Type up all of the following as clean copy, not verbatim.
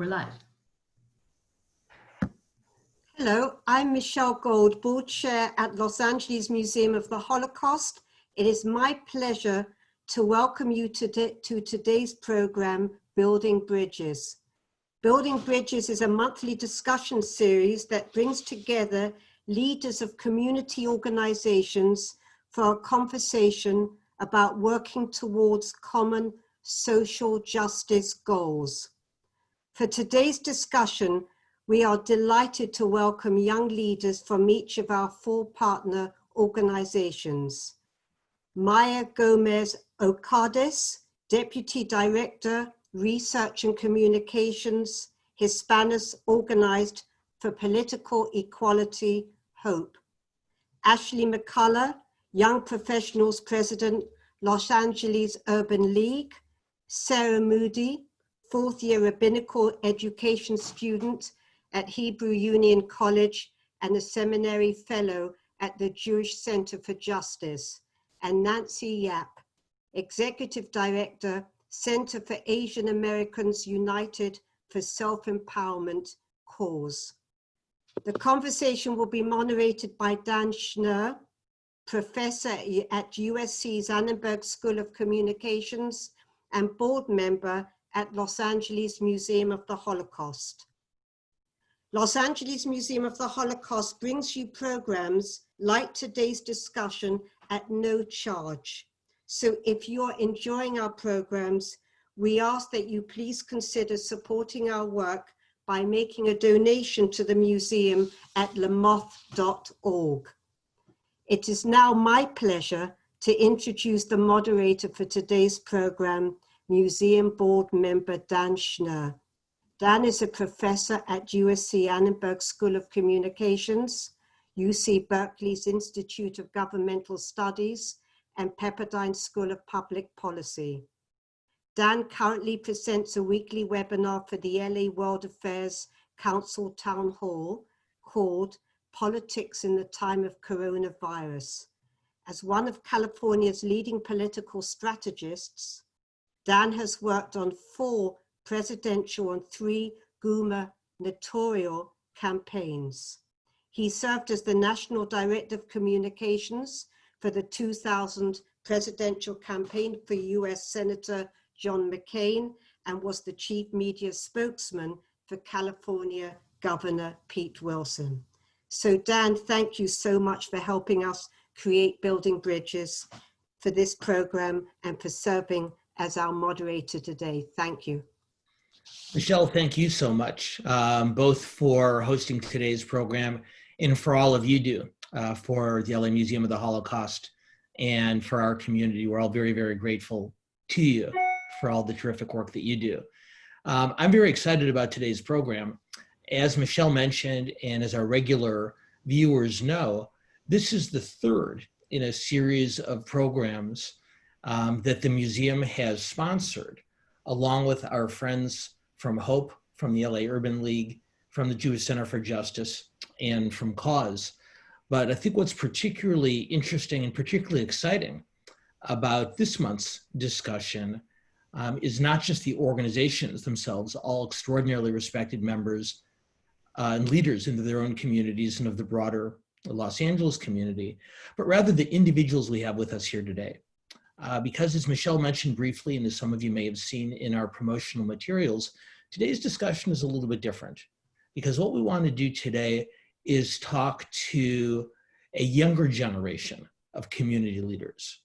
We're live. Hello, I'm Michelle Gold, Board Chair at Los Angeles Museum of the Holocaust. It is my pleasure to welcome you to today's program, Building Bridges. Building Bridges is a monthly discussion series that brings together leaders of community organizations for a conversation about working towards common social justice goals. For today's discussion, we are delighted to welcome young leaders from each of our 4 partner organizations. Maya Gomez Ocades, Deputy Director, Research and Communications, Hispanas Organized for Political Equality, Hope. Ashley McCullough, Young Professionals President, Los Angeles Urban League. Sarah Moody, 4th year rabbinical education student at Hebrew Union College and a Seminary Fellow at the Jewish Center for Justice, and Nancy Yap, Executive Director, Center for Asian Americans United for Self-Empowerment Cause. The conversation will be moderated by Dan Shner, Professor at USC's Annenberg School of Communications and board member at Los Angeles Museum of the Holocaust. Los Angeles Museum of the Holocaust brings you programs like today's discussion at no charge. So if you're enjoying our programs, we ask that you please consider supporting our work by making a donation to the museum at lamoth.org. It is now my pleasure to introduce the moderator for today's program, Museum Board Member Dan Schnur. Dan is a professor at USC Annenberg School of Communications, UC Berkeley's Institute of Governmental Studies, and Pepperdine School of Public Policy. Dan currently presents a weekly webinar for the LA World Affairs Council Town Hall called Politics in the Time of Coronavirus. As one of California's leading political strategists, Dan has worked on 4 presidential and 3 gubernatorial campaigns. He served as the National Director of Communications for the 2000 presidential campaign for US Senator John McCain and was the chief media spokesman for California Governor Pete Wilson. So Dan, thank you so much for helping us create Building Bridges for this program and for serving as our moderator today. Thank you. Michelle, thank you so much, both for hosting today's program and for all of you do for the LA Museum of the Holocaust and for our community. We're all very, very grateful to you for all the terrific work that you do. I'm very excited about today's program. As Michelle mentioned, and as our regular viewers know, this is the 3rd in a series of programs that the museum has sponsored, along with our friends from Hope, from the LA Urban League, from the Jewish Center for Justice, and from Cause. But I think what's particularly interesting and particularly exciting about this month's discussion is not just the organizations themselves, all extraordinarily respected members and leaders into their own communities and of the broader Los Angeles community, but rather the individuals we have with us here today. Because as Michelle mentioned briefly, and as some of you may have seen in our promotional materials, today's discussion is a little bit different because what we want to do today is talk to a younger generation of community leaders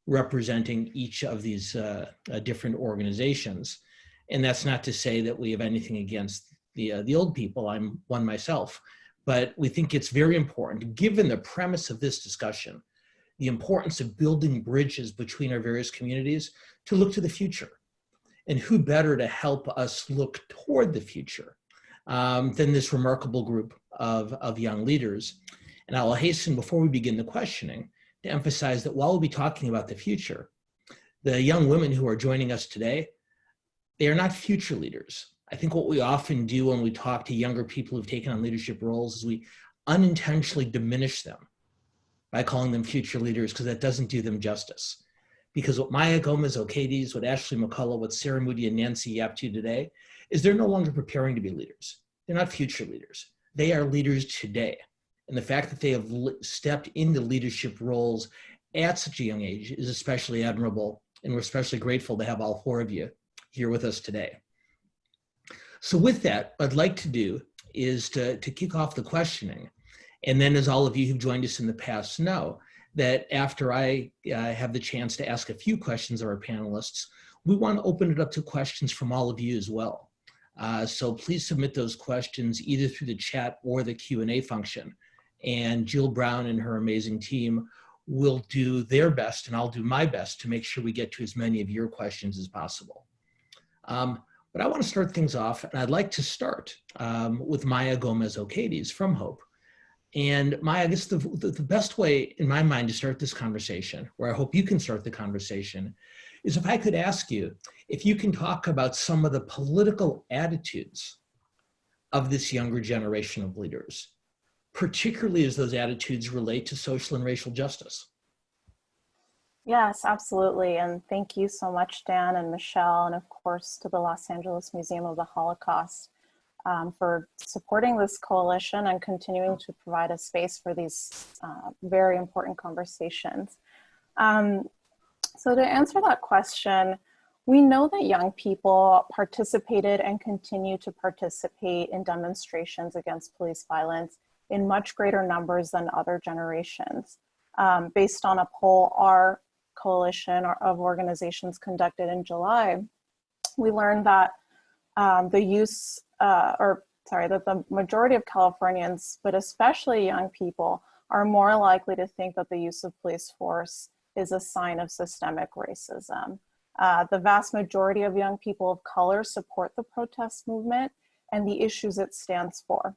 representing each of these different organizations. And that's not to say that we have anything against the old people. I'm one myself, but we think it's very important, given the premise of this discussion, the importance of building bridges between our various communities to look to the future. And who better to help us look toward the future than this remarkable group of young leaders. And I'll hasten, before we begin the questioning, to emphasize that while we'll be talking about the future, the young women who are joining us today, they are not future leaders. I think what we often do when we talk to younger people who've taken on leadership roles is we unintentionally diminish them by calling them future leaders, because that doesn't do them justice. because what Maya Gomez-Ocades, what Ashley McCullough, what Sarah Moody and Nancy Yap do today is they're no longer preparing to be leaders. They're not future leaders. They are leaders today. And the fact that they have stepped into leadership roles at such a young age is especially admirable. And we're especially grateful to have all four of you here with us today. So with that, what I'd like to do is to kick off the questioning. And then, as all of you who've joined us in the past know, that after I have the chance to ask a few questions of our panelists, we want to open it up to questions from all of you as well. So please submit those questions either through the chat or the Q&A function. And Jill Brown and her amazing team will do their best, and I'll do my best to make sure we get to as many of your questions as possible. But I want to start things off, and I'd like to start with Maya Gomez-Ocades from HOPE. And Maya, I guess the best way in my mind to start this conversation, where I hope you can start the conversation, is if I could ask you if you can talk about some of the political attitudes of this younger generation of leaders, particularly as those attitudes relate to social and racial justice. Yes, absolutely. And thank you so much, Dan and Michelle, and of course to the Los Angeles Museum of the Holocaust for supporting this coalition and continuing to provide a space for these very important conversations. So to answer that question, we know that young people participated and continue to participate in demonstrations against police violence in much greater numbers than other generations. Based on a poll our coalition of organizations conducted in July, we learned that that the majority of Californians, but especially young people, are more likely to think that the use of police force is a sign of systemic racism. The vast majority of young people of color support the protest movement and the issues it stands for.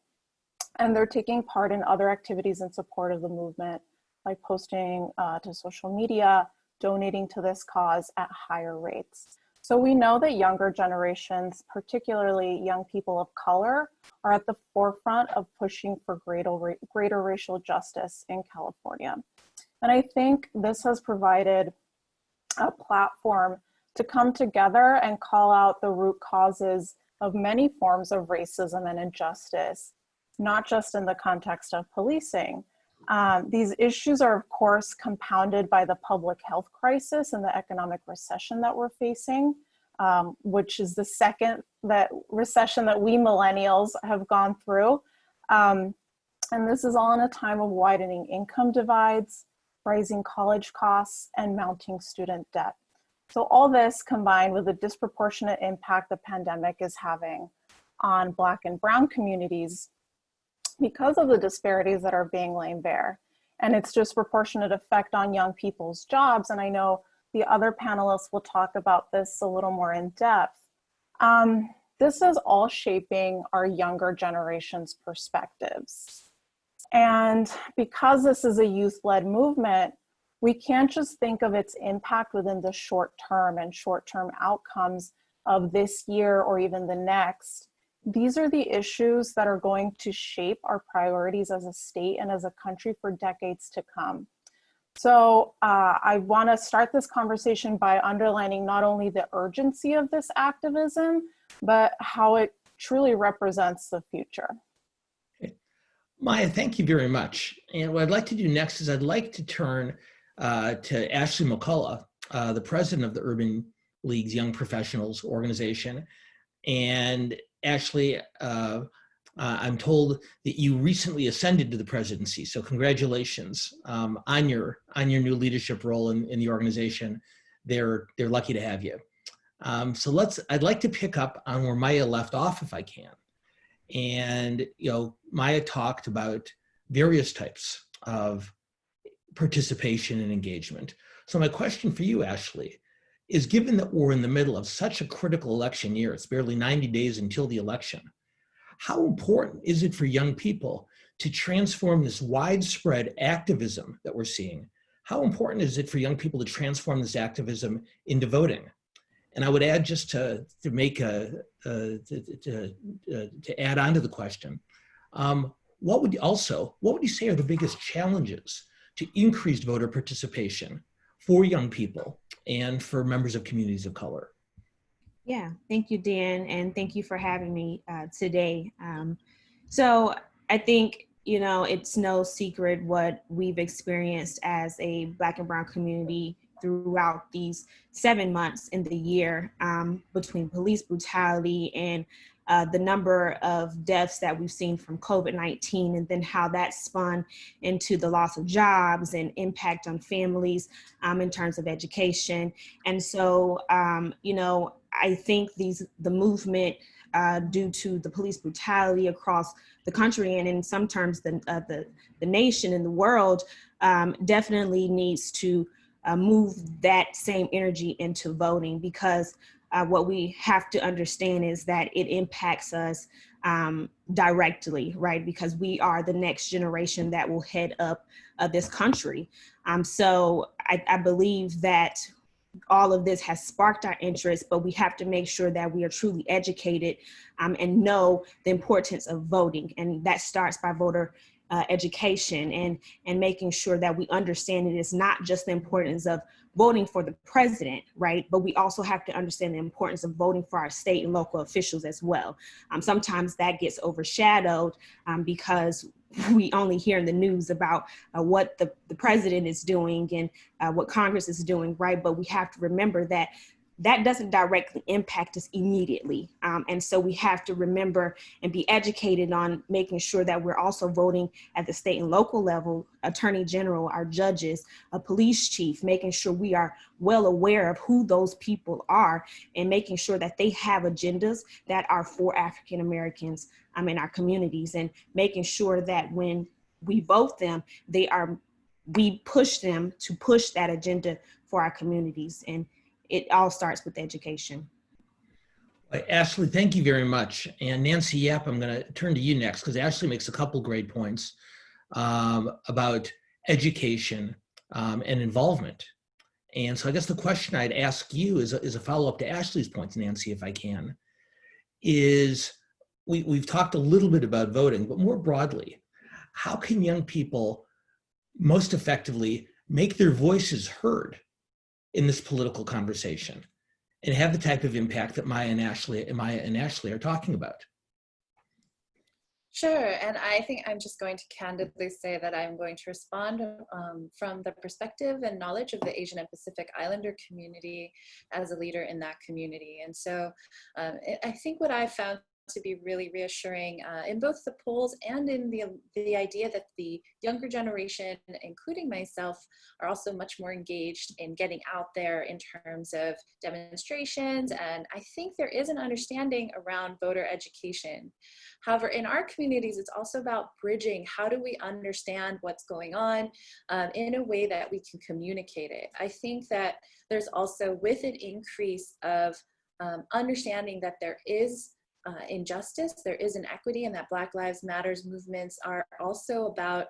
And they're taking part in other activities in support of the movement, like posting to social media, donating to this cause at higher rates. So we know that younger generations, particularly young people of color, are at the forefront of pushing for greater racial justice in California. And I think this has provided a platform to come together and call out the root causes of many forms of racism and injustice, not just in the context of policing. These issues are, of course, compounded by the public health crisis and the economic recession that we're facing, which is the second recession that we millennials have gone through. And this is all in a time of widening income divides, rising college costs, and mounting student debt. So all this combined with the disproportionate impact the pandemic is having on Black and Brown communities because of the disparities that are being laid bare, and its disproportionate effect on young people's jobs. And I know the other panelists will talk about this a little more in depth. This is all shaping our younger generation's perspectives. And because this is a youth-led movement, we can't just think of its impact within the short term and short-term outcomes of this year or even the next. These are the issues that are going to shape our priorities as a state and as a country for decades to come. So I want to start this conversation by underlining not only the urgency of this activism, but how it truly represents the future. Maya, thank you very much. And what I'd like to do next is I'd like to turn to Ashley McCullough, the president of the Urban League's Young Professionals Organization. And Ashley, I'm told that you recently ascended to the presidency, so congratulations on your new leadership role in the organization. They're lucky to have you. So I'd like to pick up on where Maya left off, if I can. And Maya talked about various types of participation and engagement. So my question for you, Ashley, is given that we're in the middle of such a critical election year, it's barely 90 days until the election, how important is it for young people to transform this widespread activism that we're seeing? How important is it for young people to transform this activism into voting? And I would add, just to add on to the question, what would you say are the biggest challenges to increased voter participation for young people and for members of communities of color? Yeah, thank you, Dan, and thank you for having me today. So I think, you know, it's no secret what we've experienced as a Black and Brown community throughout these 7 months in the year, between police brutality and the number of deaths that we've seen from COVID-19, and then how that spun into the loss of jobs and impact on families in terms of education. And so, you know, I think the movement due to the police brutality across the country and in some terms the nation and the world definitely needs to move that same energy into voting, because what we have to understand is that it impacts us directly, right? Because we are the next generation that will head up this country. So I believe that all of this has sparked our interest, but we have to make sure that we are truly educated and know the importance of voting. And that starts by voter education and making sure that we understand it is not just the importance of voting for the president, right? But we also have to understand the importance of voting for our state and local officials as well. Sometimes that gets overshadowed because we only hear in the news about what the president is doing and what Congress is doing, right? But we have to remember that that doesn't directly impact us immediately. And so we have to remember and be educated on making sure that we're also voting at the state and local level, attorney general, our judges, a police chief, making sure we are well aware of who those people are and making sure that they have agendas that are for African Americans in our communities, and making sure that when we vote them, we push them to push that agenda for our communities. And it all starts with education. Ashley, thank you very much. And Nancy Yap, I'm going to turn to you next, because Ashley makes a couple great points about education and involvement. And so I guess the question I'd ask you is a follow-up to Ashley's points, Nancy, if I can, is we've talked a little bit about voting, but more broadly, how can young people most effectively make their voices heard in this political conversation and have the type of impact that Maya and Ashley are talking about? Sure, and I think I'm just going to candidly say that I'm going to respond from the perspective and knowledge of the Asian and Pacific Islander community as a leader in that community. And so I think what I found to be really reassuring in both the polls and in the idea that the younger generation, including myself, are also much more engaged in getting out there in terms of demonstrations. And I think there is an understanding around voter education. However, in our communities, it's also about bridging. How do we understand what's going on in a way that we can communicate it? I think that there's also, with an increase of understanding that there is injustice, there is inequity, and that Black Lives Matters movements are also about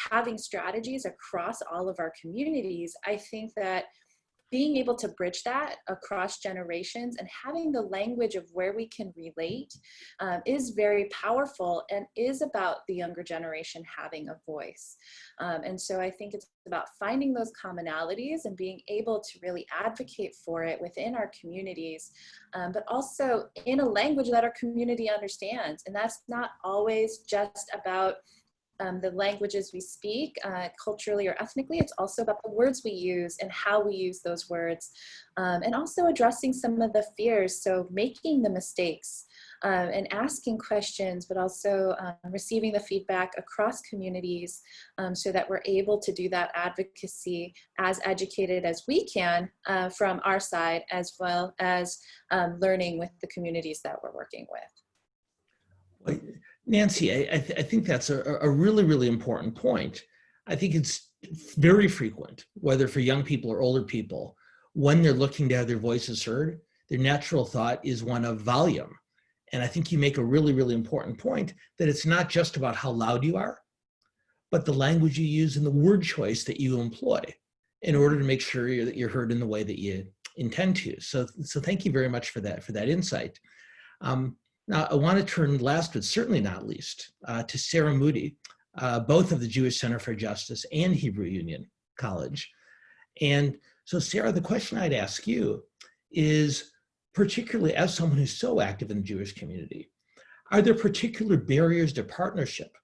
having strategies across all of our communities. I think that being able to bridge that across generations and having the language of where we can relate is very powerful and is about the younger generation having a voice. And so I think it's about finding those commonalities and being able to really advocate for it within our communities, but also in a language that our community understands. And that's not always just about the languages we speak culturally or ethnically. It's also about the words we use and how we use those words, and also addressing some of the fears. So making the mistakes and asking questions, but also receiving the feedback across communities so that we're able to do that advocacy as educated as we can from our side, as well as learning with the communities that we're working with. Nancy, I think that's a really, really important point. I think it's very frequent, whether for young people or older people, when they're looking to have their voices heard, their natural thought is one of volume. And I think you make a really, really important point that it's not just about how loud you are, but the language you use and the word choice that you employ in order to make sure that you're heard in the way that you intend to. So thank you very much for that insight. Now, I want to turn last, but certainly not least, to Sarah Moody, both of the Jewish Center for Justice and Hebrew Union College. And so, Sarah, the question I'd ask you is, particularly as someone who's so active in the Jewish community, are there particular barriers to partnership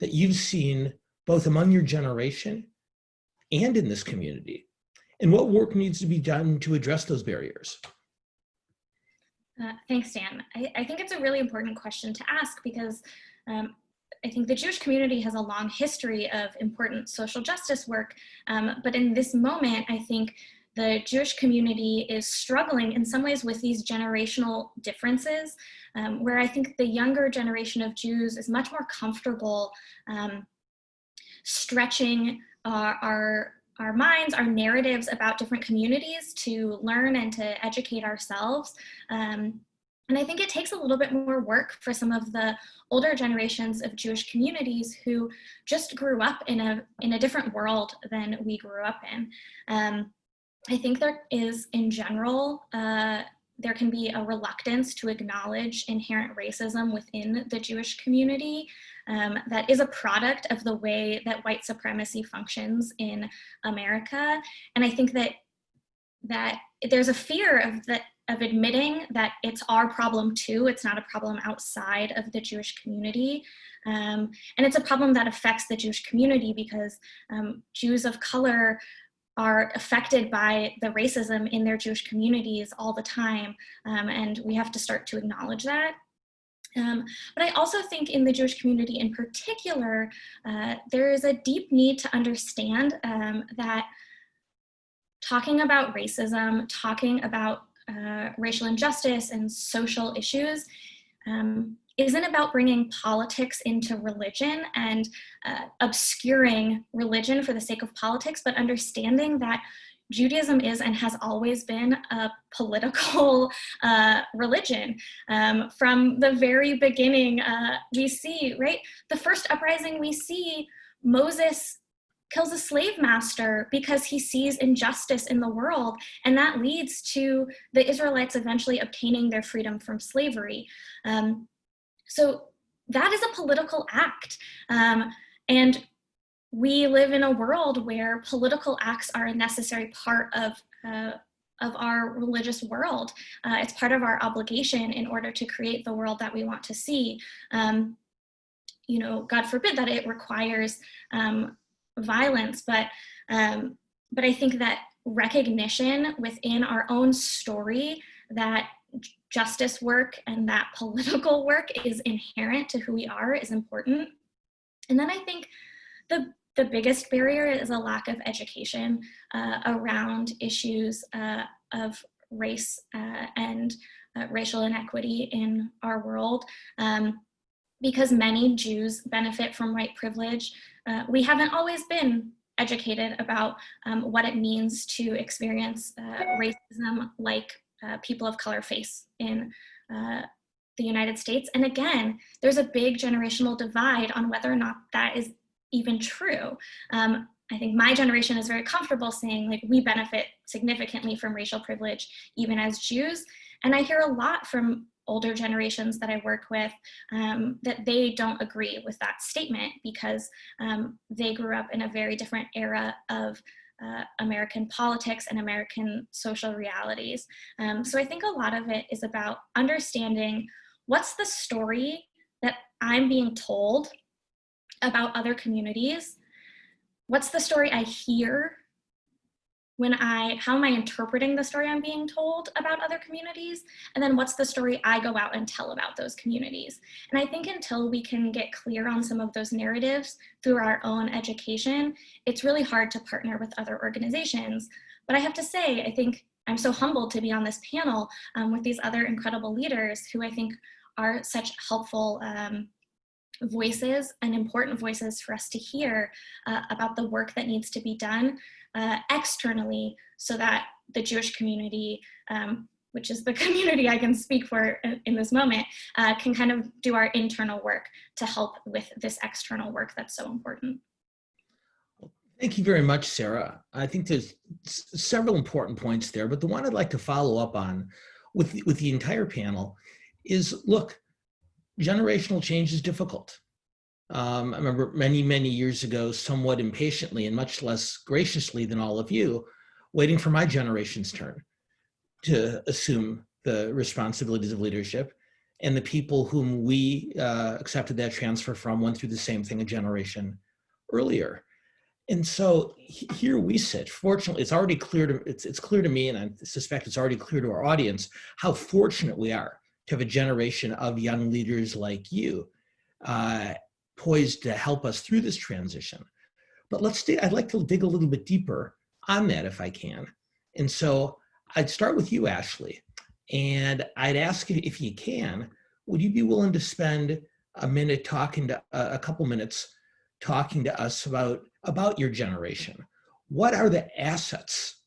that you've seen both among your generation and in this community? And what work needs to be done to address those barriers? Thanks, Dan. I think it's a really important question to ask because I think the Jewish community has a long history of important social justice work, but in this moment, I think the Jewish community is struggling in some ways with these generational differences, where I think the younger generation of Jews is much more comfortable stretching our minds, our narratives about different communities to learn and to educate ourselves. And I think it takes a little bit more work for some of the older generations of Jewish communities who just grew up in a different world than we grew up in. I think there is, in general, there can be a reluctance to acknowledge inherent racism within the Jewish community that is a product of the way that white supremacy functions in America. And I think that there's a fear of admitting that it's our problem too. It's not a problem outside of the Jewish community. And it's a problem that affects the Jewish community because Jews of color are affected by the racism in their Jewish communities all the time. And we have to start to acknowledge that. But I also think in the Jewish community in particular, there is a deep need to understand that talking about racism, talking about racial injustice and social issues isn't about bringing politics into religion and obscuring religion for the sake of politics, but understanding that Judaism is and has always been a political religion. From the very beginning, we see, right? The first uprising we see, Moses kills a slave master because he sees injustice in the world, and that leads to the Israelites eventually obtaining their freedom from slavery. So that is a political act. And we live in a world where political acts are a necessary part of our religious world. It's part of our obligation in order to create the world that we want to see. You know, God forbid that it requires violence, but I think that recognition within our own story that justice work and that political work is inherent to who we are is important. And then I think the biggest barrier is a lack of education around issues of race and racial inequity in our world. Because many Jews benefit from white privilege, we haven't always been educated about what it means to experience racism like people of color face in the United States. And again, there's a big generational divide on whether or not that is even true. I think my generation is very comfortable saying, like, we benefit significantly from racial privilege, even as Jews. And I hear a lot from older generations that I work with that they don't agree with that statement because they grew up in a very different era of American politics and American social realities. So I think a lot of it is about understanding what's the story that I'm being told about other communities. What's the story I hear how am I interpreting the story I'm being told about other communities? And then what's the story I go out and tell about those communities? And I think until we can get clear on some of those narratives through our own education, it's really hard to partner with other organizations. But I have to say, I think I'm so humbled to be on this panel with these other incredible leaders who I think are such helpful voices and important voices for us to hear about the work that needs to be done externally so that the Jewish community, which is the community I can speak for in this moment, can kind of do our internal work to help with this external work that's so important. Thank you very much, Sarah. I think there's several important points there, but the one I'd like to follow up on with the entire panel is, look, generational change is difficult. I remember many, many years ago, somewhat impatiently and much less graciously than all of you, waiting for my generation's turn to assume the responsibilities of leadership. And the people whom we accepted that transfer from went through the same thing a generation earlier. And so here we sit. Fortunately, it's already clear to it's clear to me, and I suspect it's already clear to our audience, how fortunate we are to have a generation of young leaders like you poised to help us through this transition. But I'd like to dig a little bit deeper on that if I can. And so I'd start with you, Ashley, and I'd ask you if you can, would you be willing to spend a minute talking to a couple minutes talking to us about your generation? What are the assets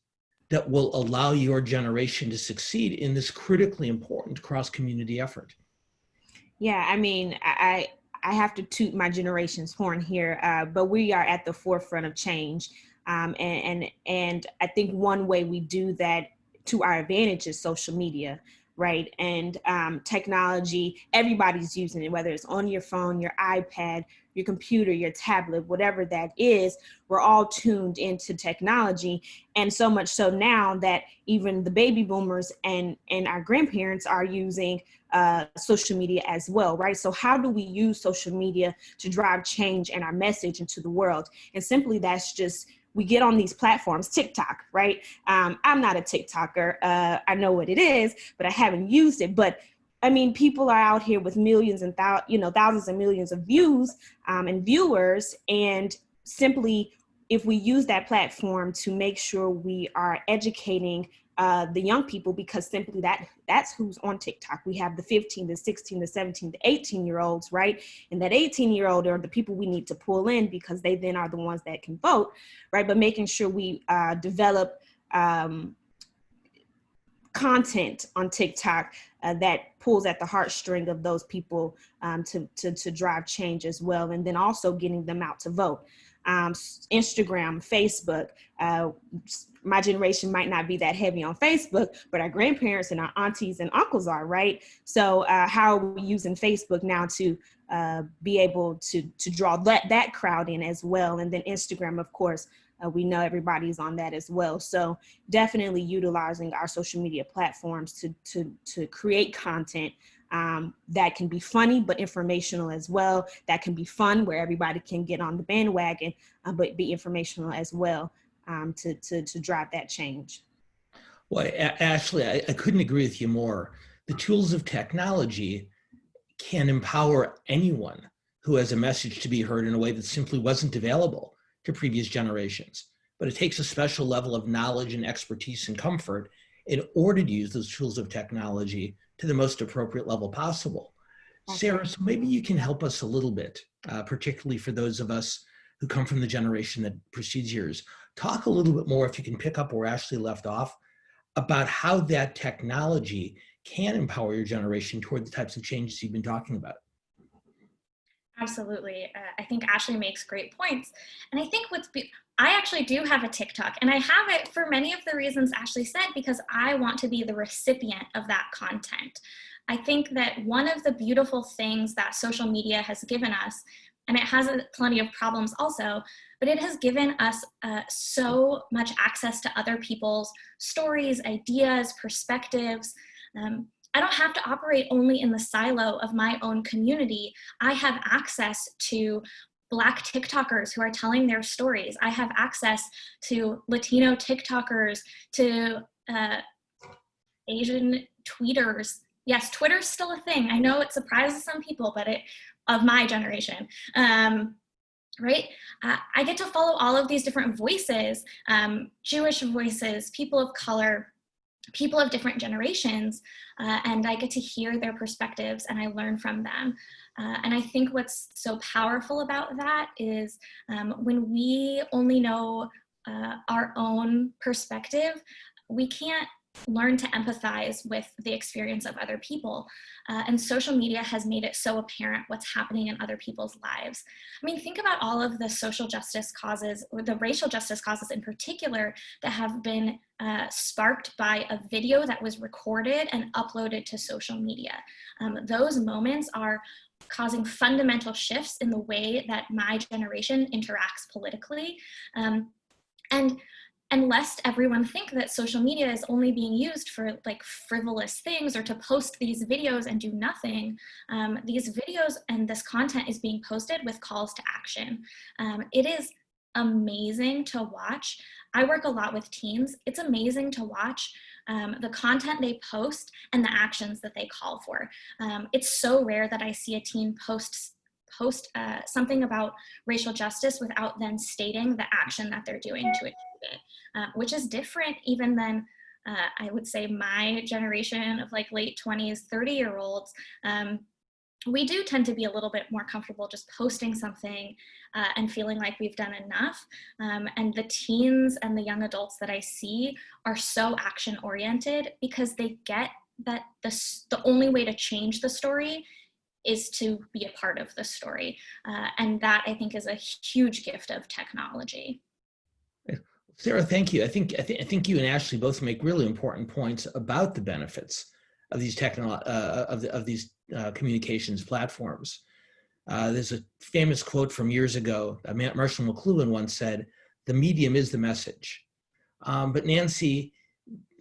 that will allow your generation to succeed in this critically important cross-community effort? Yeah, I mean, I have to toot my generation's horn here, but we are at the forefront of change. And I think one way we do that to our advantage is social media, right? And technology, everybody's using it, whether it's on your phone, your iPad, your computer, your tablet, whatever that is, we're all tuned into technology. And so much so now that even the baby boomers and our grandparents are using social media as well, right? So how do we use social media to drive change and our message into the world? And simply that's just, we get on these platforms, TikTok, right? I'm not a TikToker. I know what it is, but I haven't used it. But I mean, people are out here with millions and thousands of millions of views and viewers. And simply, if we use that platform to make sure we are educating the young people, because simply that's who's on TikTok. We have the 15, the 16, the 17, the 18-year-olds, right? And that 18-year-old are the people we need to pull in because they then are the ones that can vote, right? But making sure we develop content on TikTok that pulls at the heartstring of those people to drive change as well. And then also getting them out to vote. Instagram, Facebook, my generation might not be that heavy on Facebook, but our grandparents and our aunties and uncles are, right? So how are we using Facebook now to be able to draw that crowd in as well? And then Instagram, of course, we know everybody's on that as well. So definitely utilizing our social media platforms to create content that can be funny, but informational as well. That can be fun where everybody can get on the bandwagon, but be informational as well to drive that change. Well, Ashley, I couldn't agree with you more. The tools of technology can empower anyone who has a message to be heard in a way that simply wasn't available to previous generations. But it takes a special level of knowledge and expertise and comfort in order to use those tools of technology to the most appropriate level possible. Okay. Sarah, so maybe you can help us a little bit, particularly for those of us who come from the generation that precedes yours. Talk a little bit more, if you can pick up where Ashley left off, about how that technology can empower your generation toward the types of changes you've been talking about. Absolutely. I think Ashley makes great points. And I think I actually do have a TikTok, and I have it for many of the reasons Ashley said, because I want to be the recipient of that content. I think that one of the beautiful things that social media has given us, and it has plenty of problems also, but it has given us so much access to other people's stories, ideas, perspectives. I don't have to operate only in the silo of my own community. I have access to Black TikTokers who are telling their stories. I have access to Latino TikTokers, to Asian tweeters. Yes, Twitter's still a thing. I know it surprises some people, but of my generation, right? I get to follow all of these different voices, Jewish voices, people of color, people of different generations, and I get to hear their perspectives and I learn from them. And I think what's so powerful about that is when we only know our own perspective, we can't learn to empathize with the experience of other people. And social media has made it so apparent what's happening in other people's lives. I mean, think about all of the social justice causes, or the racial justice causes in particular, that have been sparked by a video that was recorded and uploaded to social media. Those moments are causing fundamental shifts in the way that my generation interacts politically. And and lest everyone think that social media is only being used for like frivolous things or to post these videos and do nothing, these videos and this content is being posted with calls to action. It is amazing to watch. I work a lot with teens. It's amazing to watch the content they post and the actions that they call for. It's so rare that I see a teen post something about racial justice without then stating the action that they're doing to achieve it, which is different even than I would say my generation of like late 20s, 30-year-olds. We do tend to be a little bit more comfortable just posting something and feeling like we've done enough. And the teens and the young adults that I see are so action oriented because they get that the only way to change the story is to be a part of the story. And that I think is a huge gift of technology. Sarah, thank you. I think you and Ashley both make really important points about the benefits of these communications platforms. There's a famous quote from years ago. Marshall McLuhan once said, "The medium is the message." But Nancy,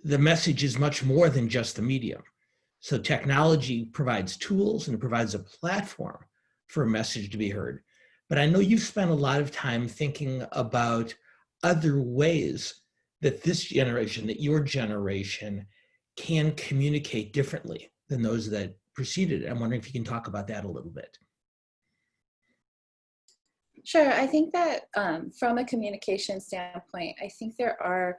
the message is much more than just the medium. So technology provides tools and it provides a platform for a message to be heard. But I know you've spent a lot of time thinking about other ways that this generation, that your generation, can communicate differently than those that preceded it. I'm wondering if you can talk about that a little bit. Sure. I think that from a communication standpoint, I think there are,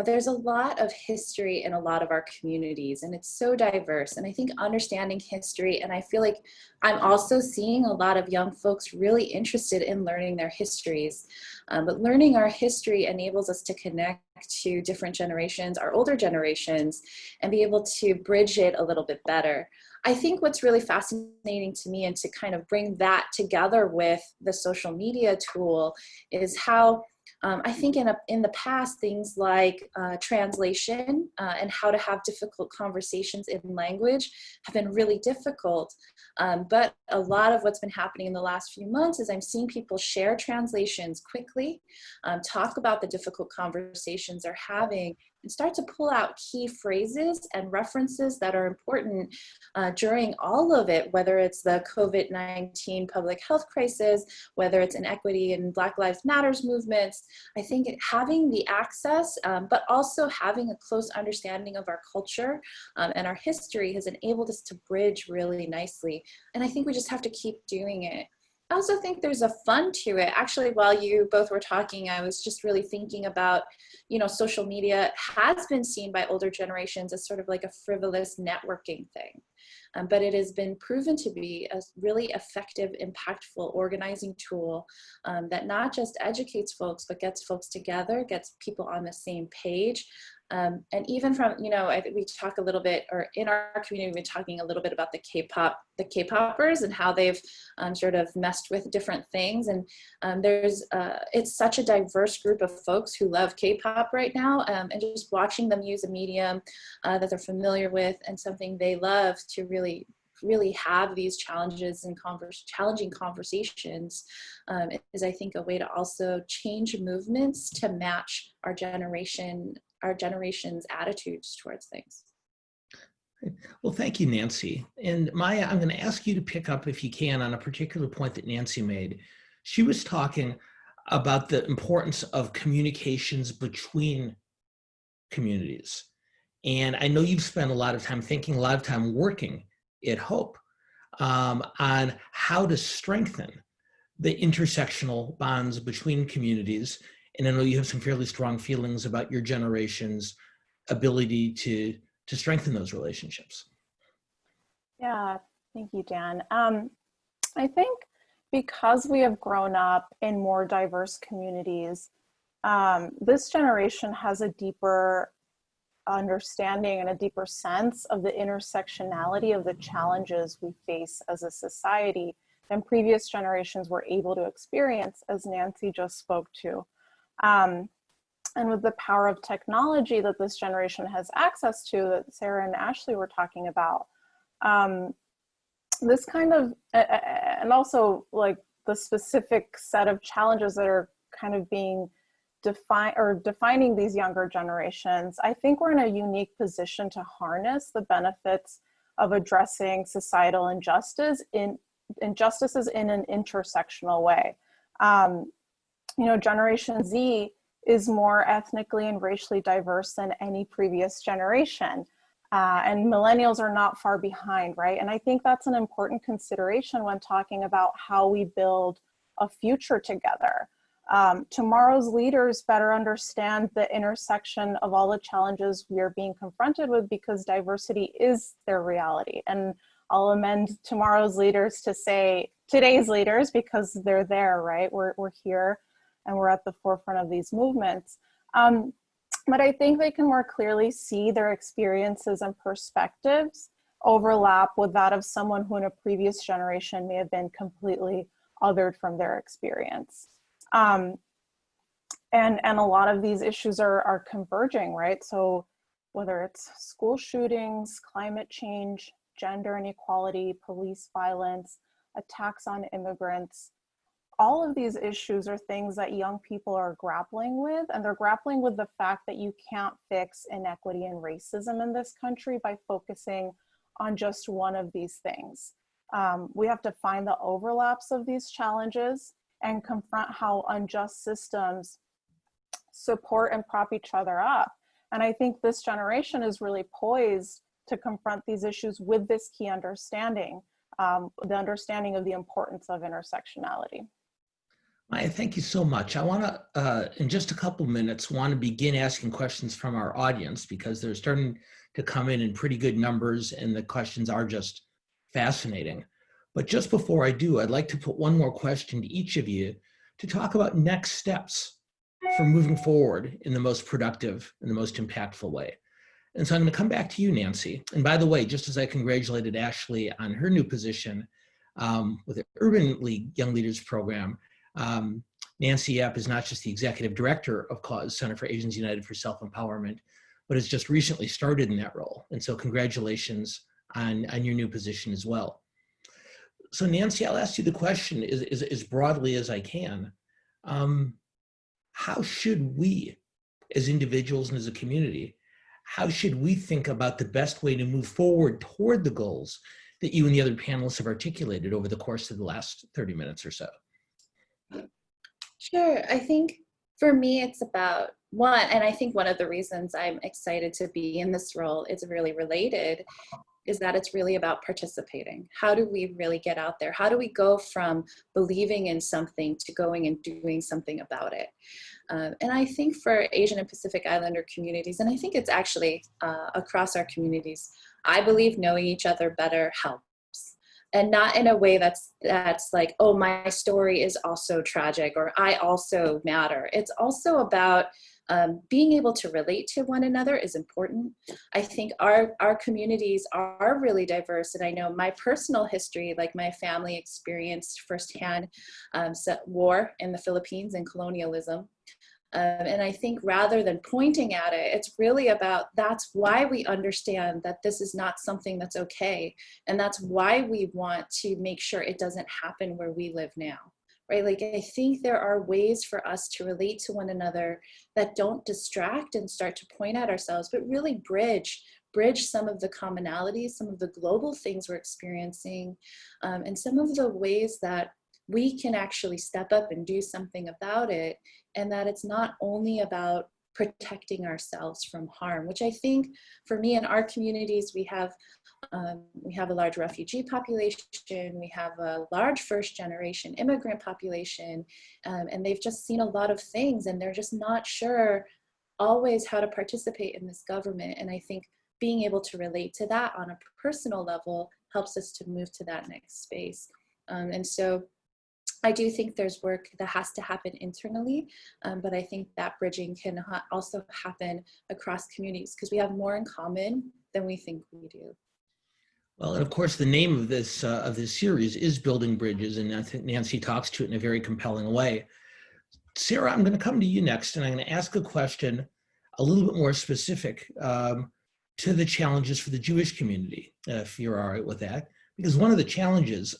there's a lot of history in a lot of our communities, and it's so diverse. And I think understanding history, and I feel like I'm also seeing a lot of young folks really interested in learning their histories. But learning our history enables us to connect to different generations, our older generations, and be able to bridge it a little bit better. I think what's really fascinating to me, and to kind of bring that together with the social media tool, is how I think in the past, things like translation and how to have difficult conversations in language have been really difficult. But a lot of what's been happening in the last few months is I'm seeing people share translations quickly, talk about the difficult conversations they're having, and start to pull out key phrases and references that are important during all of it, whether it's the COVID-19 public health crisis, whether it's inequity and Black Lives Matters movements. I think having the access, but also having a close understanding of our culture and our history has enabled us to bridge really nicely. And I think we just have to keep doing it. I also think there's a fun to it. Actually, while you both were talking, I was just really thinking about, social media has been seen by older generations as sort of like a frivolous networking thing. But it has been proven to be a really effective, impactful organizing tool that not just educates folks, but gets folks together, gets people on the same page. And even from, I think we talk a little bit, or in our community, we've been talking a little bit about the K-popers and how they've sort of messed with different things. And it's such a diverse group of folks who love K-pop right now, and just watching them use a medium that they're familiar with and something they love to really have these challenges and challenging conversations is, I think, a way to also change movements to match our generation's attitudes towards things. Well, thank you, Nancy. And Maya, I'm going to ask you to pick up, if you can, on a particular point that Nancy made. She was talking about the importance of communications between communities. And I know you've spent a lot of time thinking, a lot of time working at Hope on how to strengthen the intersectional bonds between communities. And I know you have some fairly strong feelings about your generation's ability to strengthen those relationships. Yeah, thank you, Dan. I think because we have grown up in more diverse communities, this generation has a deeper understanding and a deeper sense of the intersectionality of the challenges we face as a society than previous generations were able to experience, as Nancy just spoke to. And with the power of technology that this generation has access to, that Sarah and Ashley were talking about, this kind of, and also like the specific set of challenges that are kind of being defining these younger generations, I think we're in a unique position to harness the benefits of addressing societal injustices in an intersectional way. You know, Generation Z is more ethnically and racially diverse than any previous generation. And millennials are not far behind, right? And I think that's an important consideration when talking about how we build a future together. Tomorrow's leaders better understand the intersection of all the challenges we are being confronted with, because diversity is their reality. And I'll amend tomorrow's leaders to say today's leaders, because they're there, right? We're here and we're at the forefront of these movements. But I think they can more clearly see their experiences and perspectives overlap with that of someone who in a previous generation may have been completely othered from their experience. And a lot of these issues are converging, right? So whether it's school shootings, climate change, gender inequality, police violence, attacks on immigrants, all of these issues are things that young people are grappling with, and they're grappling with the fact that you can't fix inequity and racism in this country by focusing on just one of these things. We have to find the overlaps of these challenges and confront how unjust systems support and prop each other up. And I think this generation is really poised to confront these issues with this key understanding, the understanding of the importance of intersectionality. Maya, thank you so much. I want to, in just a couple minutes, want to begin asking questions from our audience, because they're starting to come in pretty good numbers and the questions are just fascinating. But just before I do, I'd like to put one more question to each of you to talk about next steps for moving forward in the most productive and the most impactful way. And so I'm going to come back to you, Nancy. And by the way, just as I congratulated Ashley on her new position with the Urban League Young Leaders Program, Nancy Yap is not just the executive director of CAUSE, Center for Asians United for Self-Empowerment, but has just recently started in that role. And so congratulations on your new position as well. So Nancy, I'll ask you the question as broadly as I can. How should we, as individuals and as a community, how should we think about the best way to move forward toward the goals that you and the other panelists have articulated over the course of the last 30 minutes or so? Sure. I think for me, it's about one, and I think one of the reasons I'm excited to be in this role is really related, is that it's really about participating. How do we really get out there? How do we go from believing in something to going and doing something about it? And I think for Asian and Pacific Islander communities, and I think it's actually across our communities, I believe knowing each other better helps. And not in a way that's like, oh, my story is also tragic, or I also matter. It's also about being able to relate to one another is important. I think our communities are really diverse. And I know my personal history, like my family experienced firsthand war in the Philippines and colonialism. And I think rather than pointing at it, it's really about, that's why we understand that this is not something that's okay. And that's why we want to make sure it doesn't happen where we live now, right? Like, I think there are ways for us to relate to one another that don't distract and start to point at ourselves, but really bridge some of the commonalities, some of the global things we're experiencing, and some of the ways that we can actually step up and do something about it, and that it's not only about protecting ourselves from harm, which I think for me in our communities, we have a large refugee population, we have a large first generation immigrant population, and they've just seen a lot of things and they're just not sure always how to participate in this government. And I think being able to relate to that on a personal level helps us to move to that next space. And so I do think there's work that has to happen internally, but I think that bridging can also happen across communities because we have more in common than we think we do. Well, and of course, the name of this series is Building Bridges, and I think Nancy talks to it in a very compelling way. Sarah, I'm going to come to you next, and I'm going to ask a question a little bit more specific to the challenges for the Jewish community, if you're all right with that, because one of the challenges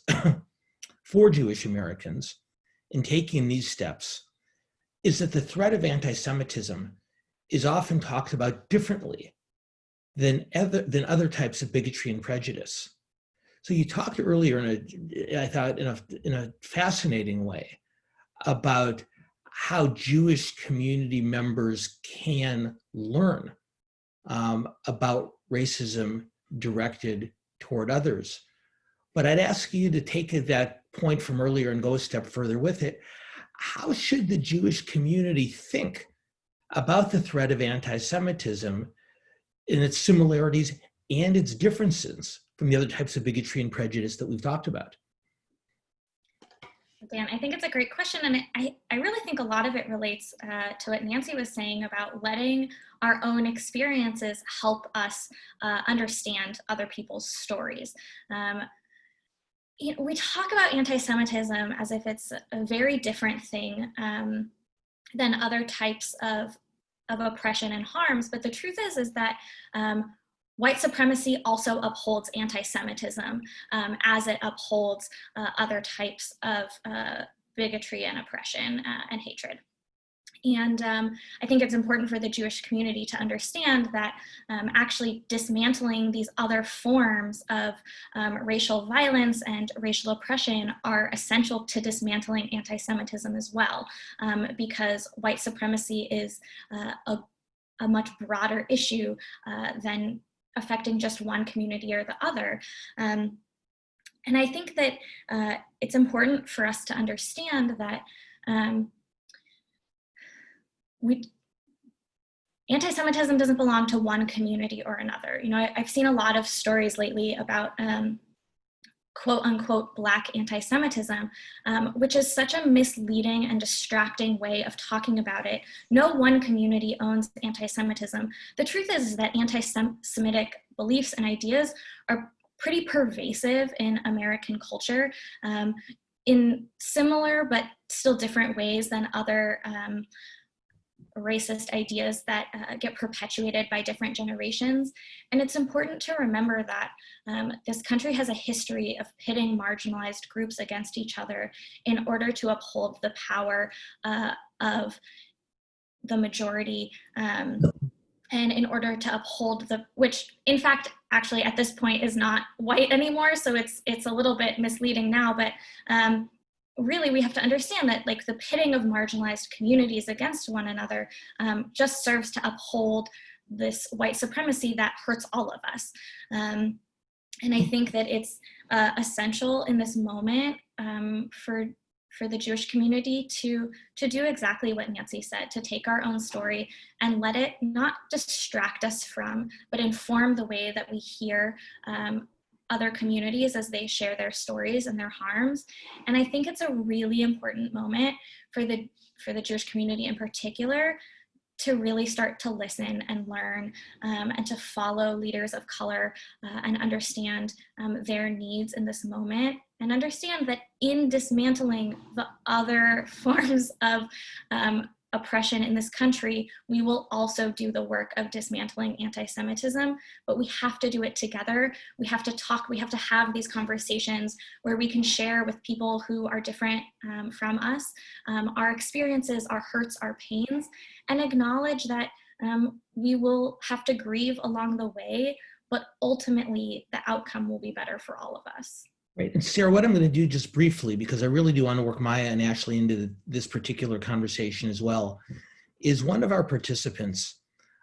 for Jewish Americans in taking these steps is that the threat of anti-Semitism is often talked about differently than other types of bigotry and prejudice. So you talked earlier, I thought, in a fascinating way about how Jewish community members can learn about racism directed toward others. But I'd ask you to take that point from earlier and go a step further with it. How should the Jewish community think about the threat of anti-Semitism in its similarities and its differences from the other types of bigotry and prejudice that we've talked about? Dan, I think it's a great question, and I really think a lot of it relates to what Nancy was saying about letting our own experiences help us understand other people's stories. We talk about anti-Semitism as if it's a very different thing than other types of oppression and harms, but the truth is that white supremacy also upholds anti-Semitism as it upholds other types of bigotry and oppression and hatred. And I think it's important for the Jewish community to understand that actually dismantling these other forms of racial violence and racial oppression are essential to dismantling anti-Semitism as well, because white supremacy is a much broader issue than affecting just one community or the other. And I think that it's important for us to understand that anti-Semitism doesn't belong to one community or another. You know, I've seen a lot of stories lately about quote unquote Black anti-Semitism, which is such a misleading and distracting way of talking about it. No one community owns anti-Semitism. The truth is that anti-Semitic beliefs and ideas are pretty pervasive in American culture in similar but still different ways than other racist ideas that get perpetuated by different generations. And it's important to remember that this country has a history of pitting marginalized groups against each other in order to uphold the power of the majority, and in order to uphold which in fact actually at this point is not white anymore, so it's a little bit misleading now, but really we have to understand that like the pitting of marginalized communities against one another just serves to uphold this white supremacy that hurts all of us. And I think that it's essential in this moment for the Jewish community to do exactly what Nancy said, to take our own story and let it not distract us from, but inform the way that we hear other communities as they share their stories and their harms. And I think it's a really important moment for the Jewish community in particular to really start to listen and learn and to follow leaders of color and understand their needs in this moment, and understand that in dismantling the other forms of oppression in this country, we will also do the work of dismantling anti-Semitism, but we have to do it together. We have to talk, we have to have these conversations where we can share with people who are different from us, our experiences, our hurts, our pains, and acknowledge that we will have to grieve along the way, but ultimately the outcome will be better for all of us. Right. And Sarah, what I'm going to do just briefly, because I really do want to work Maya and Ashley into this particular conversation as well, is one of our participants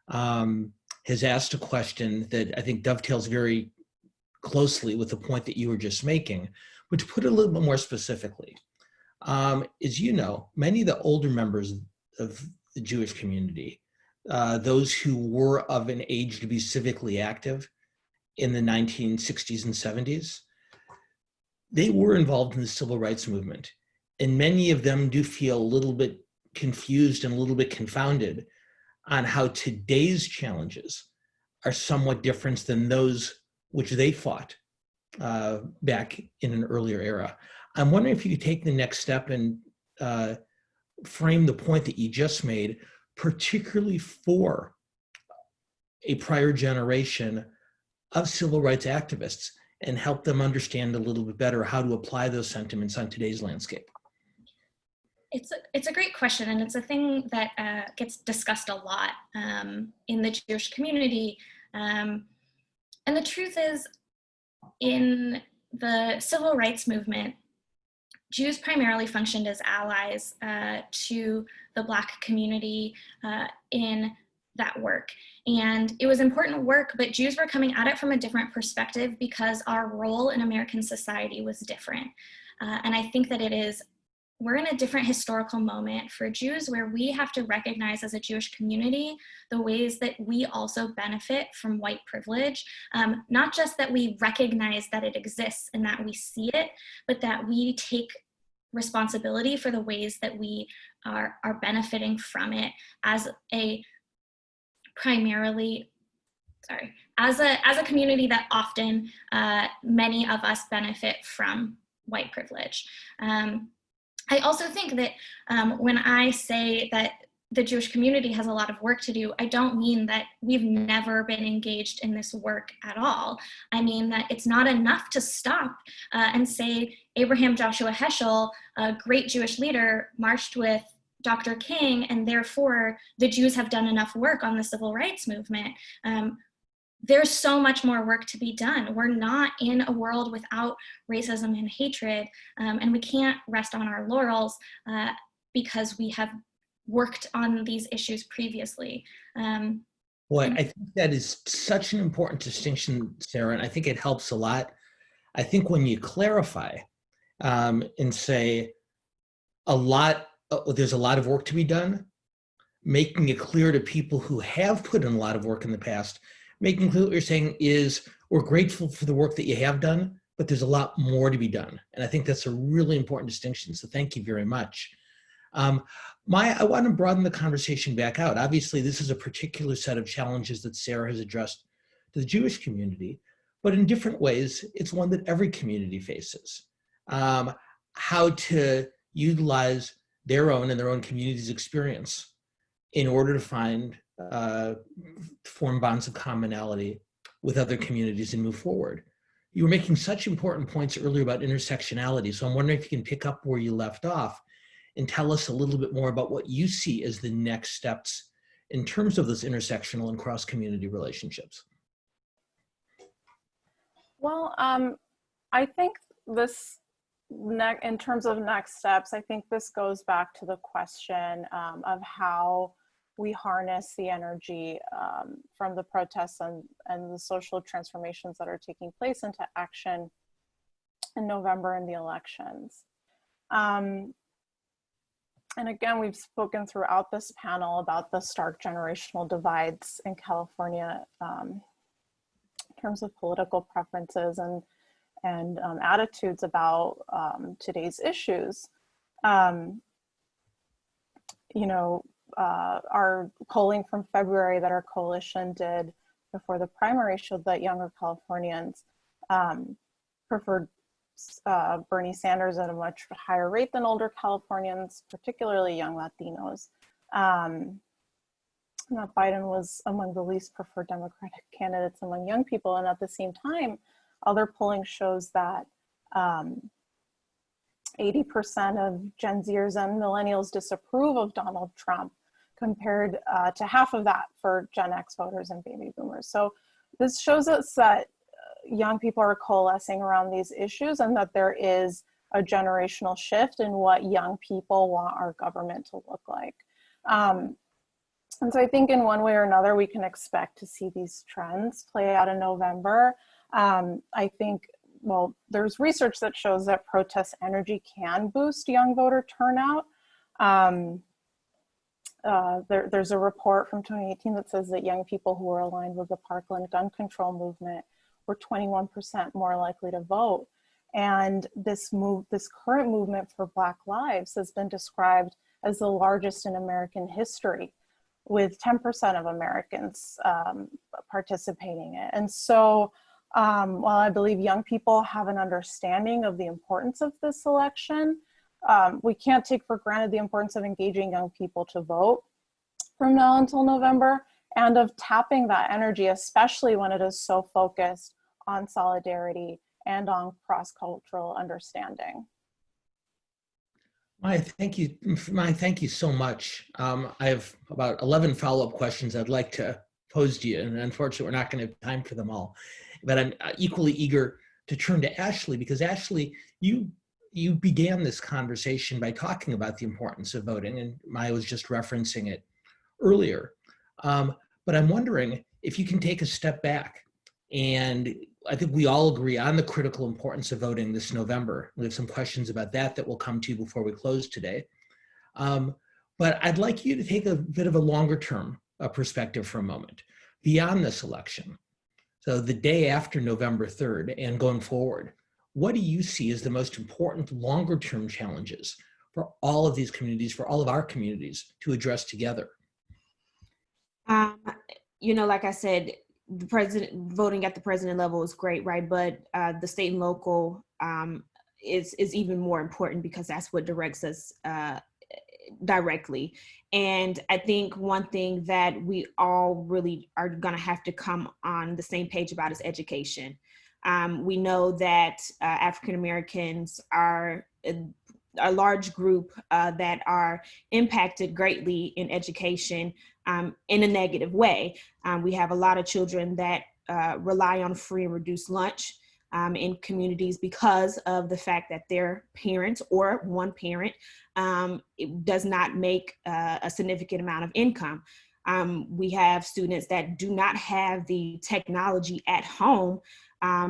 has asked a question that I think dovetails very closely with the point that you were just making, but to put it a little bit more specifically, as you know, many of the older members of the Jewish community, those who were of an age to be civically active in the 1960s and 70s, they were involved in the civil rights movement. And many of them do feel a little bit confused and a little bit confounded on how today's challenges are somewhat different than those which they fought back in an earlier era. I'm wondering if you could take the next step and frame the point that you just made, particularly for a prior generation of civil rights activists, and help them understand a little bit better how to apply those sentiments on today's landscape. It's a great question, and it's a thing that gets discussed a lot in the Jewish community. And the truth is, in the civil rights movement, Jews primarily functioned as allies to the Black community in that work. And it was important work, but Jews were coming at it from a different perspective because our role in American society was different. And I think that we're in a different historical moment for Jews where we have to recognize as a Jewish community the ways that we also benefit from white privilege. Not just that we recognize that it exists and that we see it, but that we take responsibility for the ways that we are benefiting from it as a community that often many of us benefit from white privilege. I also think that when I say that the Jewish community has a lot of work to do, I don't mean that we've never been engaged in this work at all. I mean that it's not enough to stop and say Abraham Joshua Heschel, a great Jewish leader, marched with Dr. King, and therefore the Jews have done enough work on the civil rights movement. There's so much more work to be done. We're not in a world without racism and hatred, and we can't rest on our laurels because we have worked on these issues previously. Boy, I think that is such an important distinction, Sarah, and I think it helps a lot. I think when you clarify and say there's a lot of work to be done, making it clear to people who have put in a lot of work in the past, making clear what you're saying is we're grateful for the work that you have done, but there's a lot more to be done. And I think that's a really important distinction. So thank you very much. I want to broaden the conversation back out. Obviously, this is a particular set of challenges that Sarah has addressed to the Jewish community, but in different ways, it's one that every community faces. How to utilize their own and their own community's experience in order to form bonds of commonality with other communities and move forward. You were making such important points earlier about intersectionality, so I'm wondering if you can pick up where you left off and tell us a little bit more about what you see as the next steps in terms of those intersectional and cross-community relationships. Well, I think in terms of next steps, I think this goes back to the question of how we harness the energy from the protests and the social transformations that are taking place into action in November in the elections. And again, we've spoken throughout this panel about the stark generational divides in California in terms of political preferences and attitudes about today's issues. Our polling from February that our coalition did before the primary showed that younger Californians preferred Bernie Sanders at a much higher rate than older Californians, particularly young Latinos. And that Biden was among the least preferred Democratic candidates among young people. And at the same time, other polling shows that 80% of Gen Zers and millennials disapprove of Donald Trump, compared to half of that for Gen X voters and baby boomers. So this shows us that young people are coalescing around these issues and that there is a generational shift in what young people want our government to look like. And so I think in one way or another, we can expect to see these trends play out in November. I think, well, there's research that shows that protest energy can boost young voter turnout. There's a report from 2018 that says that young people who were aligned with the Parkland gun control movement were 21% more likely to vote. And this current movement for Black Lives has been described as the largest in American history, with 10% of Americans participating in it. And so while I believe young people have an understanding of the importance of this election, we can't take for granted the importance of engaging young people to vote from now until November, and of tapping that energy, especially when it is so focused on solidarity and on cross-cultural understanding. Thank you so much. I have about 11 follow-up questions I'd like to pose to you, and unfortunately, we're not going to have time for them all. But I'm equally eager to turn to Ashley, because Ashley, you began this conversation by talking about the importance of voting, and Maya was just referencing it earlier. But I'm wondering if you can take a step back, and I think we all agree on the critical importance of voting this November. We have some questions about that we'll come to before we close today. But I'd like you to take a bit of a longer term perspective for a moment beyond this election. So the day after November 3rd and going forward, what do you see as the most important longer term challenges for all of these communities, for all of our communities to address together? Like I said, the president voting at the president level is great, right? But the state and local is even more important, because that's what directs us directly. And I think one thing that we all really are going to have to come on the same page about is education. We know that African Americans are a large group that are impacted greatly in education in a negative way. We have a lot of children that rely on free and reduced lunch in communities because of the fact that their parents or one parent does not make a significant amount of income. We have students that do not have the technology at home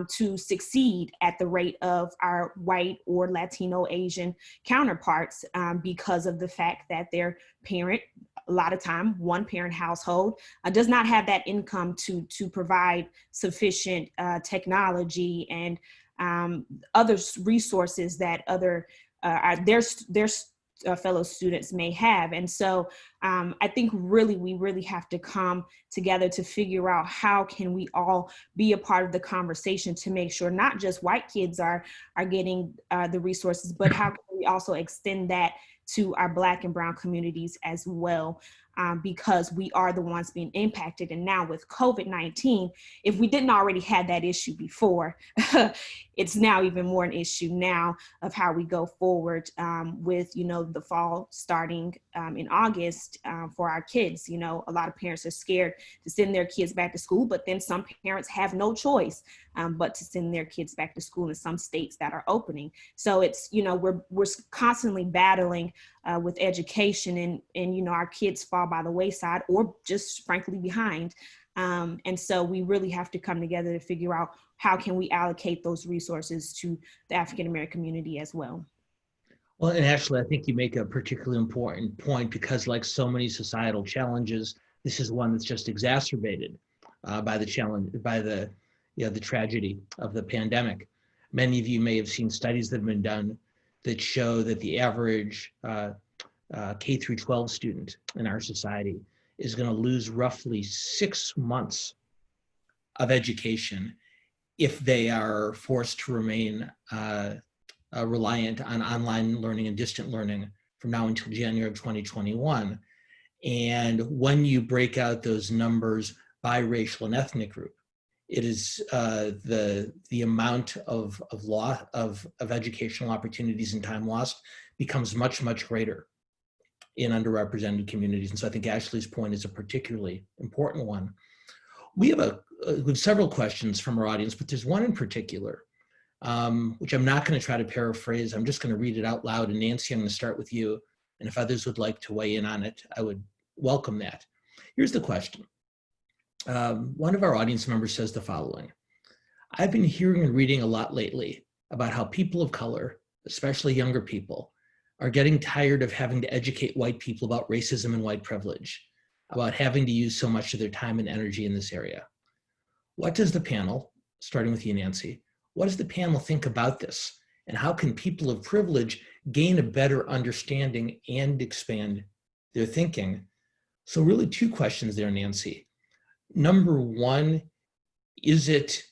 to succeed at the rate of our white or Latino Asian counterparts because of the fact that their parent, a lot of time, one parent household, does not have that income to provide sufficient technology and other resources that other their fellow students may have. And so I think we really have to come together to figure out how can we all be a part of the conversation to make sure not just white kids are getting the resources, but how can we also extend that to our Black and Brown communities as well, because we are the ones being impacted. And now with COVID-19, if we didn't already have that issue before, it's now even more an issue now of how we go forward with, the fall starting in August for our kids. A lot of parents are scared to send their kids back to school, but then some parents have no choice but to send their kids back to school in some states that are opening. So it's, we're constantly battling with education, and our kids fall by the wayside or just frankly behind. And so we really have to come together to figure out how can we allocate those resources to the African American community as well. Well, and actually, I think you make a particularly important point, because like so many societal challenges, this is one that's just exacerbated by the tragedy of the pandemic. Many of you may have seen studies that have been done that show that the average K through 12 student in our society is going to lose roughly 6 months of education if they are forced to remain reliant on online learning and distant learning from now until January of 2021. And when you break out those numbers by racial and ethnic group, it is the amount of loss of educational opportunities and time lost becomes much, much greater in underrepresented communities. And so I think Ashley's point is a particularly important one. We have several questions from our audience, but there's one in particular, which I'm not going to try to paraphrase. I'm just going to read it out loud. And Nancy, I'm going to start with you. And if others would like to weigh in on it, I would welcome that. Here's the question. One of our audience members says the following: I've been hearing and reading a lot lately about how people of color, especially younger people, are getting tired of having to educate white people about racism and white privilege, about having to use so much of their time and energy in this area. What does the panel, starting with you, Nancy, what does the panel think about this? And how can people of privilege gain a better understanding and expand their thinking? So really 2 questions there, Nancy. Number one, is it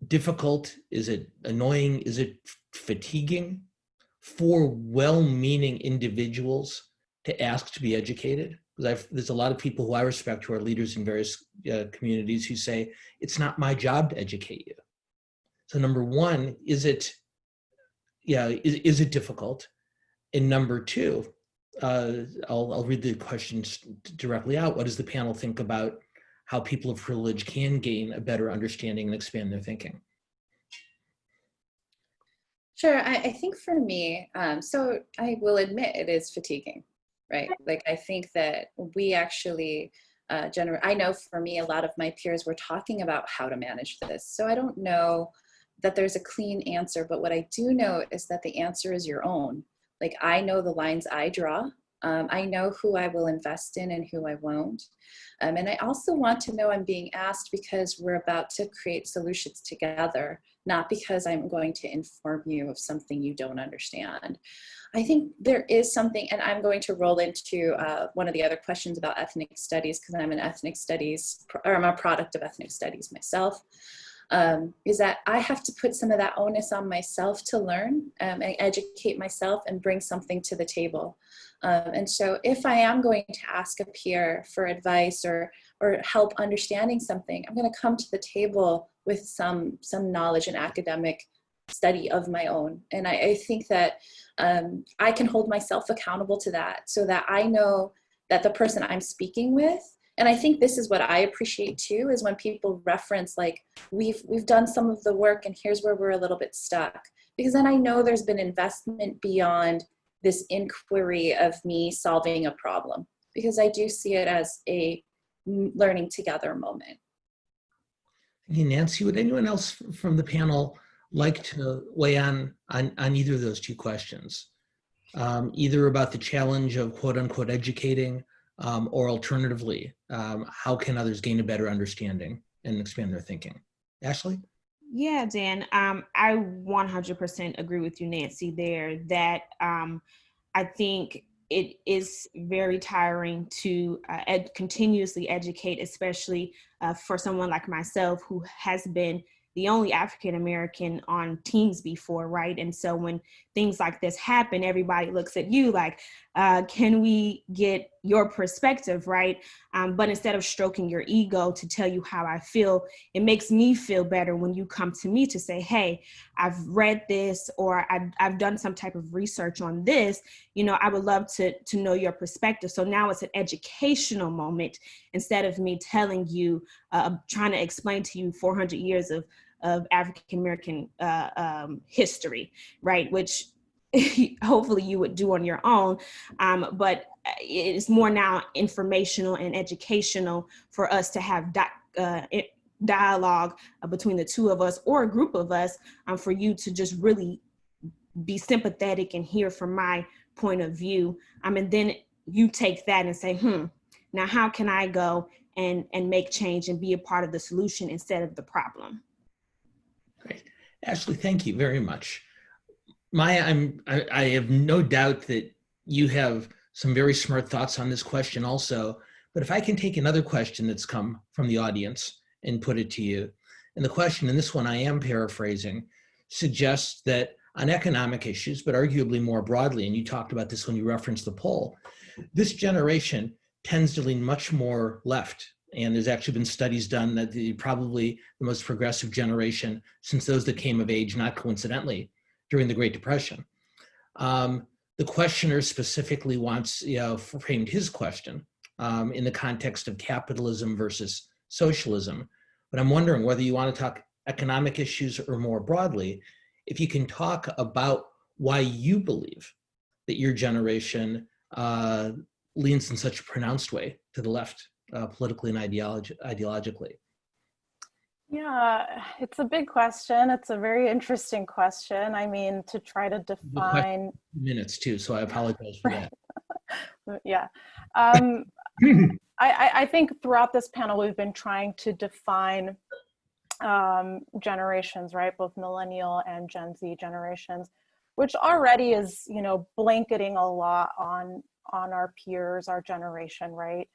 difficult? Is it annoying? Is it fatiguing for well-meaning individuals to ask to be educated? Because there's a lot of people who I respect who are leaders in various communities who say, it's not my job to educate you. So number one, is it difficult? And number two, I'll read the questions directly out. What does the panel think about how people of privilege can gain a better understanding and expand their thinking? Sure, I think for me, so I will admit it is fatiguing, right? Like I think that we actually, I know for me, a lot of my peers were talking about how to manage this. So I don't know that there's a clean answer, but what I do know is that the answer is your own. Like I know the lines I draw. I know who I will invest in and who I won't. And I also want to know I'm being asked because we're about to create solutions together, not because I'm going to inform you of something you don't understand. I think there is something, and I'm going to roll into one of the other questions about ethnic studies, because I'm an ethnic studies, or I'm a product of ethnic studies myself. Is that I have to put some of that onus on myself to learn and educate myself and bring something to the table. And so if I am going to ask a peer for advice or help understanding something, I'm going to come to the table with some knowledge and academic study of my own. And I think that I can hold myself accountable to that so that I know that the person I'm speaking with, and I think this is what I appreciate too, is when people reference like, we've done some of the work and here's where we're a little bit stuck. Because then I know there's been investment beyond this inquiry of me solving a problem. Because I do see it as a learning together moment. Hey, Nancy, would anyone else from the panel like to weigh on either of those two questions? Either about the challenge of quote unquote educating, or alternatively, how can others gain a better understanding and expand their thinking? Ashley? Yeah, Dan, I 100% agree with you, Nancy, there, that I think it is very tiring to continuously educate, especially for someone like myself who has been the only African-American on teams before, right? And so when things like this happen, everybody looks at you like, can we get your perspective, right? But instead of stroking your ego to tell you how I feel, it makes me feel better when you come to me to say, hey, I've read this, or I've done some type of research on this, I would love to know your perspective. So now it's an educational moment instead of me telling you, trying to explain to you 400 years of African-American history, right? Which hopefully you would do on your own. But it is more now informational and educational for us to have dialogue between the two of us or a group of us, for you to just really be sympathetic and hear from my point of view. And then you take that and say, now how can I go and make change and be a part of the solution instead of the problem? Great. Ashley, thank you very much. Maya, I have no doubt that you have some very smart thoughts on this question also, but if I can take another question that's come from the audience and put it to you. And the question, and this one I am paraphrasing, suggests that on economic issues, but arguably more broadly, and you talked about this when you referenced the poll, this generation tends to lean much more left. And there's actually been studies done that probably the most progressive generation since those that came of age, not coincidentally, during the Great Depression. The questioner specifically framed his question in the context of capitalism versus socialism. But I'm wondering whether you want to talk economic issues or more broadly, if you can talk about why you believe that your generation leans in such a pronounced way to the left, politically and ideologically. Yeah, it's a big question. It's a very interesting question. I mean, to try to define minutes too, so I apologize for that. Yeah. I think throughout this panel, we've been trying to define generations, right? Both millennial and Gen Z generations, which already is, blanketing a lot on our peers, our generation, right?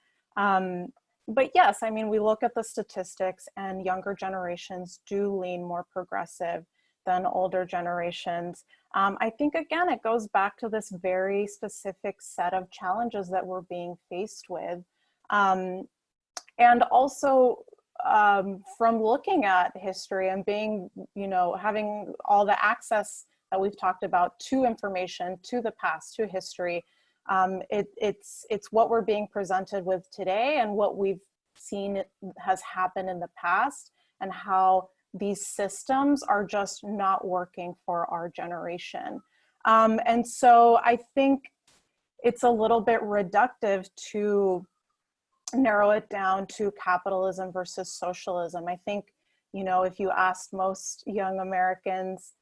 But yes, I mean, we look at the statistics and younger generations do lean more progressive than older generations. I think, again, it goes back to this very specific set of challenges that we're being faced with. And also from looking at history and being, having all the access that we've talked about to information, to the past, to history. It's what we're being presented with today and what we've seen has happened in the past, and how these systems are just not working for our generation. And so I think it's a little bit reductive to narrow it down to capitalism versus socialism. I think, you know, if you asked most young Americans,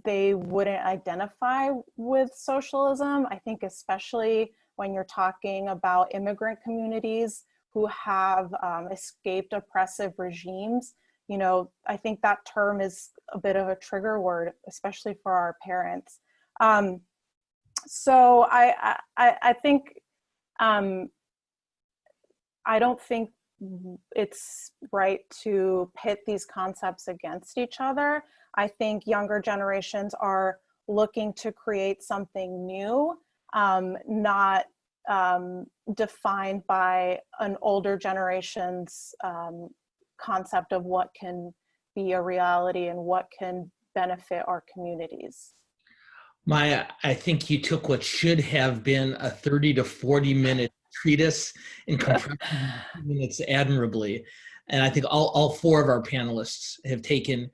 they wouldn't identify with socialism. I think especially when you're talking about immigrant communities who have escaped oppressive regimes, you know, I think that term is a bit of a trigger word, especially for our parents. So I think, I don't think it's right to pit these concepts against each other. I think younger generations are looking to create something new, not defined by an older generation's concept of what can be a reality and what can benefit our communities. Maya, I think you took what should have been a 30 to 40 minute treatise and compressed it into 2 minutes admirably. And I think all four of our panelists have taken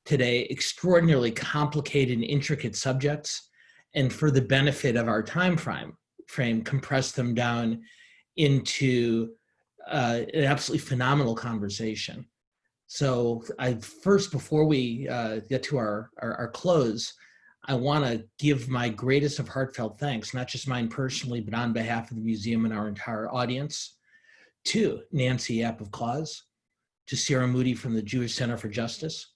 today extraordinarily complicated and intricate subjects, and for the benefit of our time frame, compressed them down into an absolutely phenomenal conversation. So before we get to our close, I want to give my greatest of heartfelt thanks, not just mine personally, but on behalf of the museum and our entire audience, to Nancy App of Claus, to Sarah Moody from the Jewish Center for Justice,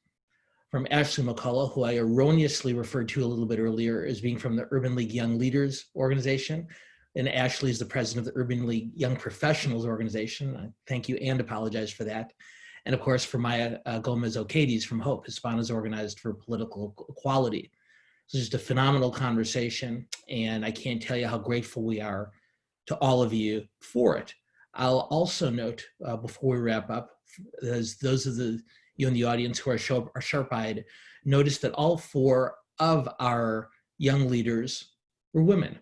from Ashley McCullough, who I erroneously referred to a little bit earlier as being from the Urban League Young Leaders Organization, and Ashley is the president of the Urban League Young Professionals Organization. I thank you and apologize for that. And of course, for Maya Gomez-Ocades from HOPE, Hispanas Organized for Political Equality. So just a phenomenal conversation, and I can't tell you how grateful we are to all of you for it. I'll also note before we wrap up, as those of you in the audience who are sharp-eyed, notice that all four of our young leaders were women.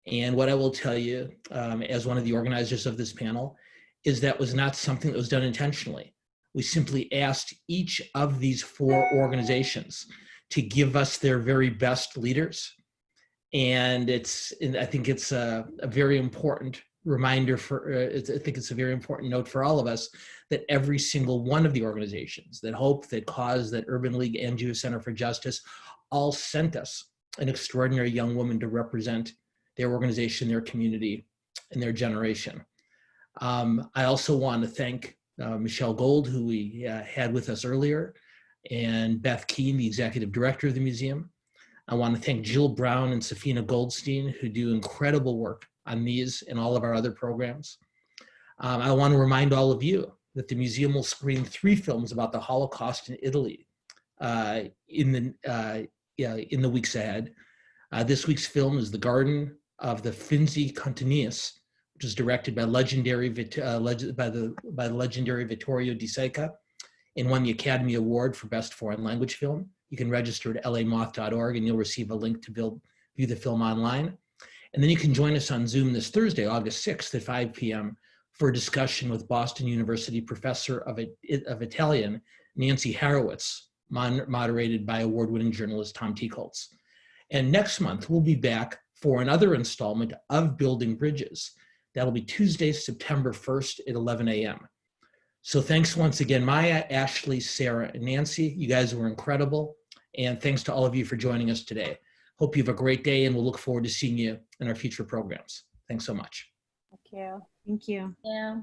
And what I will tell you, as one of the organizers of this panel, is that was not something that was done intentionally. We simply asked each of these four organizations to give us their very best leaders. And I think it's a very important reminder I think it's a very important note for all of us that every single one of the organizations, that HOPE, that CAUSE, that Urban League, and Jewish Center for Justice, all sent us an extraordinary young woman to represent their organization, their community, and their generation. I also want to thank Michelle Gold, who we had with us earlier, and Beth Keene, the executive director of the museum. I want to thank Jill Brown and Safina Goldstein, who do incredible work on these and all of our other programs. I want to remind all of you that the museum will screen 3 films about the Holocaust in Italy in the weeks ahead. This week's film is The Garden of the Finzi Contenius, which is directed by legendary Vittorio Di Sica, and won the Academy Award for Best Foreign Language Film. You can register at lamoth.org and you'll receive a link to view the film online. And then you can join us on Zoom this Thursday, August 6th at 5 p.m. for a discussion with Boston University professor of Italian, Nancy Harowitz, moderated by award-winning journalist Tom Teakoltz. And next month, we'll be back for another installment of Building Bridges. That'll be Tuesday, September 1st at 11 a.m. So thanks once again, Maya, Ashley, Sarah, and Nancy. You guys were incredible. And thanks to all of you for joining us today. Hope you have a great day, and we'll look forward to seeing you in our future programs. Thanks so much. Thank you. Thank you. Yeah.